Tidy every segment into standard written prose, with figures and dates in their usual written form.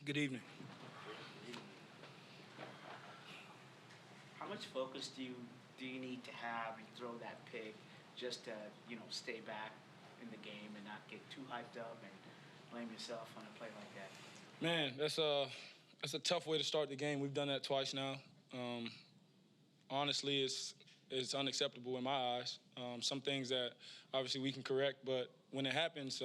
Good evening. How much focus do you need to have when you throw that pick just to stay back in the game and not get too hyped up and blame yourself on a play like that? Man, that's a tough way to start the game. We've done that twice now. Honestly, it's unacceptable in my eyes. Some things that obviously we can correct, but when it happens,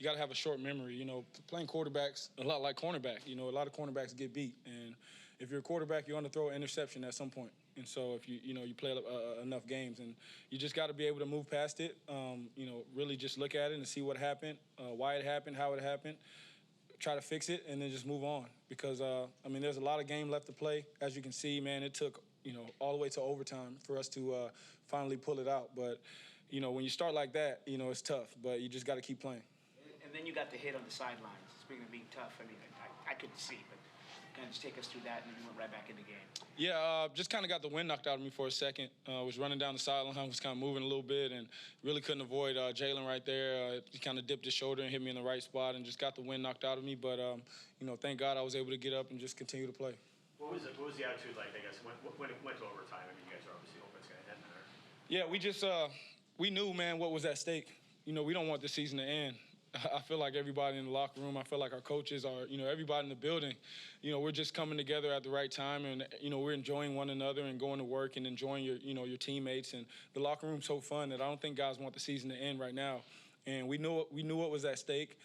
you got to have a short memory. Playing quarterback's a lot like cornerback. A lot of cornerbacks get beat, and if you're a quarterback, you're going to throw an interception at some point. And so if you play enough games, and you just got to be able to move past it. Really just look at it and see what happened, why it happened, how it happened. Try to fix it, and then just move on. Because there's a lot of game left to play. As you can see, man, it took all the way to overtime for us to finally pull it out. But when you start like that, it's tough. But you just got to keep playing. And then you got the hit on the sidelines. Speaking of being tough, I couldn't see, but kind of just take us through that, and then you went right back in the game. Yeah, just kind of got the wind knocked out of me for a second. Was running down the sideline, was kind of moving a little bit, and really couldn't avoid Jalen right there. He kind of dipped his shoulder and hit me in the right spot, and just got the wind knocked out of me. But thank God I was able to get up and just continue to play. What was the attitude like, I guess, when it went to overtime? You guys are obviously hoping it's going to end there. Yeah, we just we knew, man, what was at stake. We don't want the season to end. I feel like everybody in the locker room, I feel like our coaches are, everybody in the building, we're just coming together at the right time, and, we're enjoying one another and going to work and enjoying your teammates. And the locker room's so fun that I don't think guys want the season to end right now. And we knew what was at stake.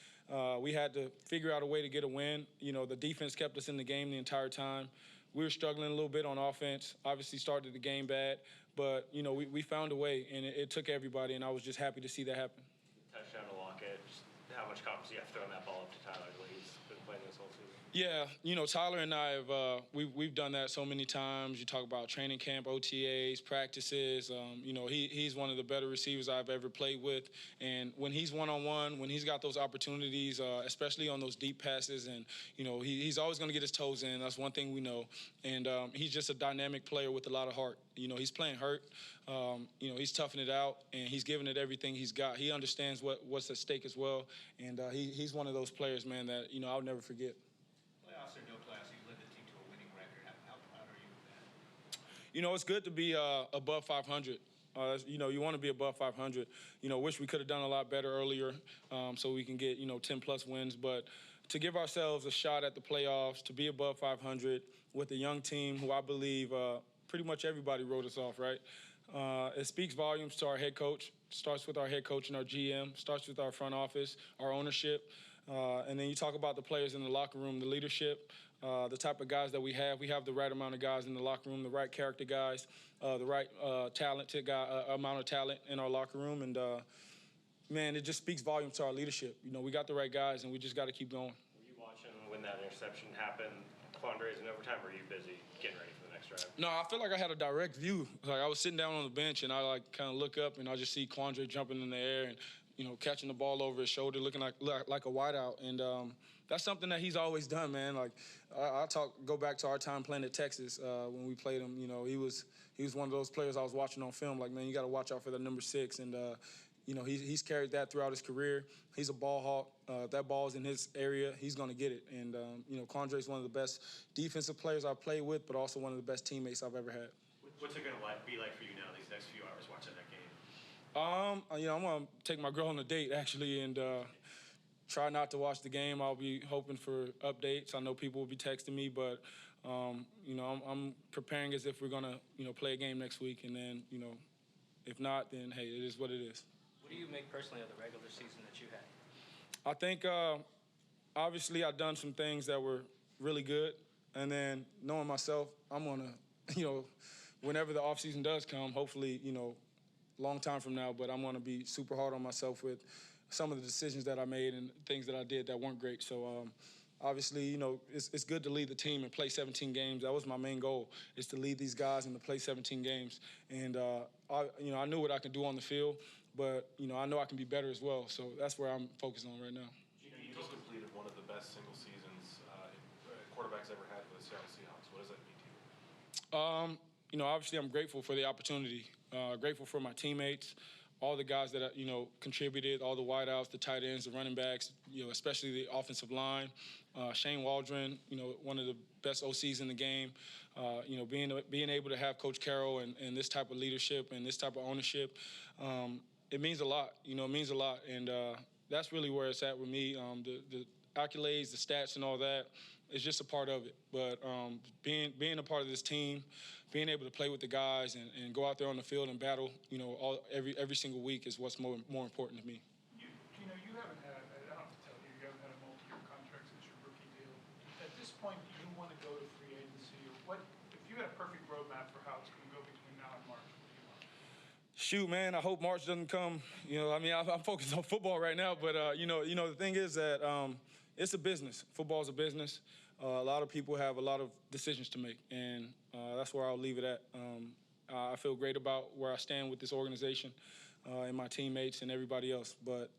We had to figure out a way to get a win. The defense kept us in the game the entire time. We were struggling a little bit on offense, obviously started the game bad, but, we found a way, and it took everybody, and I was just happy to see that happen. Touchdown to Lockett. How much confidence do you have throwing that ball up to Tyler the way he's been playing this whole season? Yeah, Tyler and I have we've done that so many times. You talk about training camp, OTAs, practices. He's one of the better receivers I've ever played with. And when he's one-on-one, when he's got those opportunities, especially on those deep passes, and he's always going to get his toes in. That's one thing we know. And he's just a dynamic player with a lot of heart. He's playing hurt. He's toughing it out, and he's giving it everything he's got. He understands what's at stake as well. And he's one of those players, man, that, I'll never forget. Playoffs or no playoffs, you've led the team to a winning record. How proud are you of that? It's good to be above 500. You want to be above 500. Wish we could have done a lot better earlier so we can get, 10-plus wins. But to give ourselves a shot at the playoffs, to be above 500 with a young team who I believe pretty much everybody wrote us off, right? It speaks volumes to our head coach. Starts with our head coach and our GM. Starts with our front office, our ownership. And then you talk about the players in the locker room, the leadership, the type of guys that we have. We have the right amount of guys in the locker room, the right character guys, the right talented amount of talent in our locker room. And, man, it just speaks volumes to our leadership. We got the right guys, and we just got to keep going. Were you watching when that interception happened? Quandre's in overtime, or were you busy getting ready for the next drive? No, I feel like I had a direct view. Like, I was sitting down on the bench, and I kind of look up, and I just see Quandre jumping in the air and catching the ball over his shoulder, looking like a wideout. And that's something that he's always done, man. Like, go back to our time playing at Texas when we played him. He was one of those players I was watching on film. Like, man, you got to watch out for that number 6. And he's carried that throughout his career. He's a ball hawk. That ball's in his area. He's going to get it. And, Quandre's one of the best defensive players I've played with, but also one of the best teammates I've ever had. What's it going to be like for you now these next few hours watching that game? I'm going to take my girl on a date, actually, and try not to watch the game. I'll be hoping for updates. I know people will be texting me, but, I'm preparing as if we're going to, play a game next week. And then, if not, then, hey, it is what it is. What do you make personally of the regular season that you had? I think, obviously, I've done some things that were really good. And then knowing myself, I'm going to, whenever the offseason does come, hopefully, long time from now, but I'm going to be super hard on myself with some of the decisions that I made and things that I did that weren't great. So, obviously, it's good to lead the team and play 17 games. That was my main goal, is to lead these guys and to play 17 games. And, I knew what I could do on the field, but, I know I can be better as well. So that's where I'm focused on right now. You just completed one of the best single seasons quarterbacks ever had for the Seattle Seahawks. What does that mean to you? Obviously I'm grateful for the opportunity, grateful for my teammates, all the guys that contributed, all the wideouts, the tight ends, the running backs, especially the offensive line. Shane Waldron, one of the best OCs in the game. Being able to have Coach Carroll and this type of leadership and this type of ownership, it means a lot. It means a lot, and that's really where it's at with me. The accolades, the stats, and all that is just a part of it. But being a part of this team, being able to play with the guys and go out there on the field and battle, every single week is what's more important to me. You haven't had, I don't have to tell you, you haven't had a multi-year contract since your rookie deal. At this point, do you want to go to free agency? Or if you had a perfect roadmap for how it's going to go between now and March, what do you want? Shoot, man, I hope March doesn't come. I'm focused on football right now, but the thing is that it's a business. Football is a business. A lot of people have a lot of decisions to make, and that's where I'll leave it at. I feel great about where I stand with this organization and my teammates and everybody else, but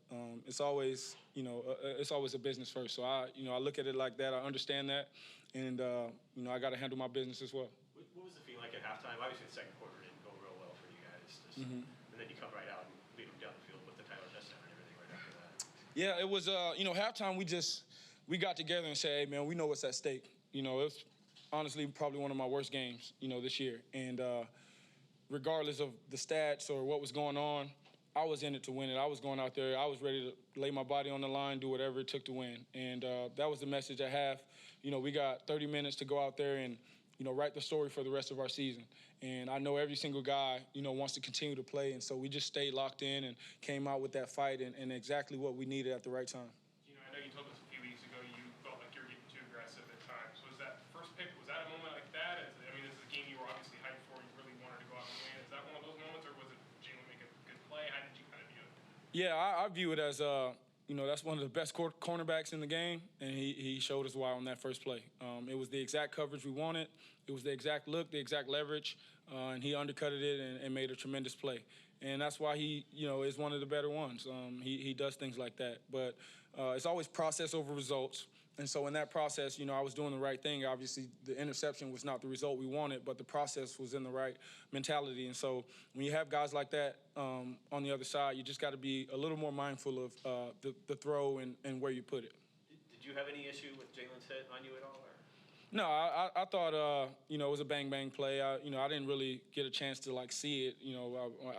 it's always a business first. So I look at it like that. I understand that, and I got to handle my business as well. What was the feeling like at halftime? Obviously, the second quarter didn't go real well for you guys. And then you come right out and lead them down the field with the Tyler touchdown and everything right after that. Yeah, it was, halftime we got together and said, hey, man, we know what's at stake. It's honestly probably one of my worst games, this year. And regardless of the stats or what was going on, I was in it to win it. I was going out there. I was ready to lay my body on the line, do whatever it took to win. And that was the message at half. We got 30 minutes to go out there and, write the story for the rest of our season. And I know every single guy, wants to continue to play. And so we just stayed locked in and came out with that fight and exactly what we needed at the right time. I know you told us a few weeks ago you felt like you were getting too aggressive at times. Was that first pick, was that a moment like that? This is a game you were obviously hyped for. You really wanted to go out and win. Is that one of those moments, or was it Jalen make a good play? How did you kind of view it? Yeah, I view it as, that's one of the best cornerbacks in the game, and he showed us why on that first play. It was the exact coverage we wanted. It was the exact look, the exact leverage, and he undercutted it and made a tremendous play. And that's why he, is one of the better ones. He does things like that. But it's always process over results. And so in that process, I was doing the right thing. Obviously, the interception was not the result we wanted, but the process was in the right mentality. And so when you have guys like that on the other side, you just got to be a little more mindful of the throw and where you put it. Did you have any issue with Jalen's hit on you at all? Or? No, I thought, it was a bang-bang play. I didn't really get a chance to, see it.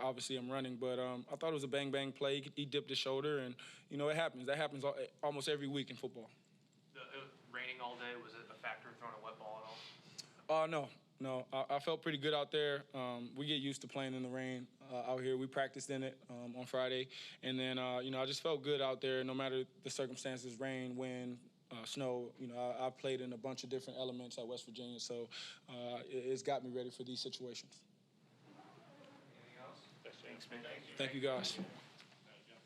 Obviously I'm running, but I thought it was a bang-bang play. He dipped his shoulder, and, it happens. That happens almost every week in football. Raining all day, was it a factor in throwing a wet ball at all? No. I felt pretty good out there. We get used to playing in the rain out here. We practiced in it on Friday. And then, I just felt good out there no matter the circumstances, rain, wind, snow. I played in a bunch of different elements at West Virginia, so it's got me ready for these situations. Anything else? Thanks, man. Thank you, guys.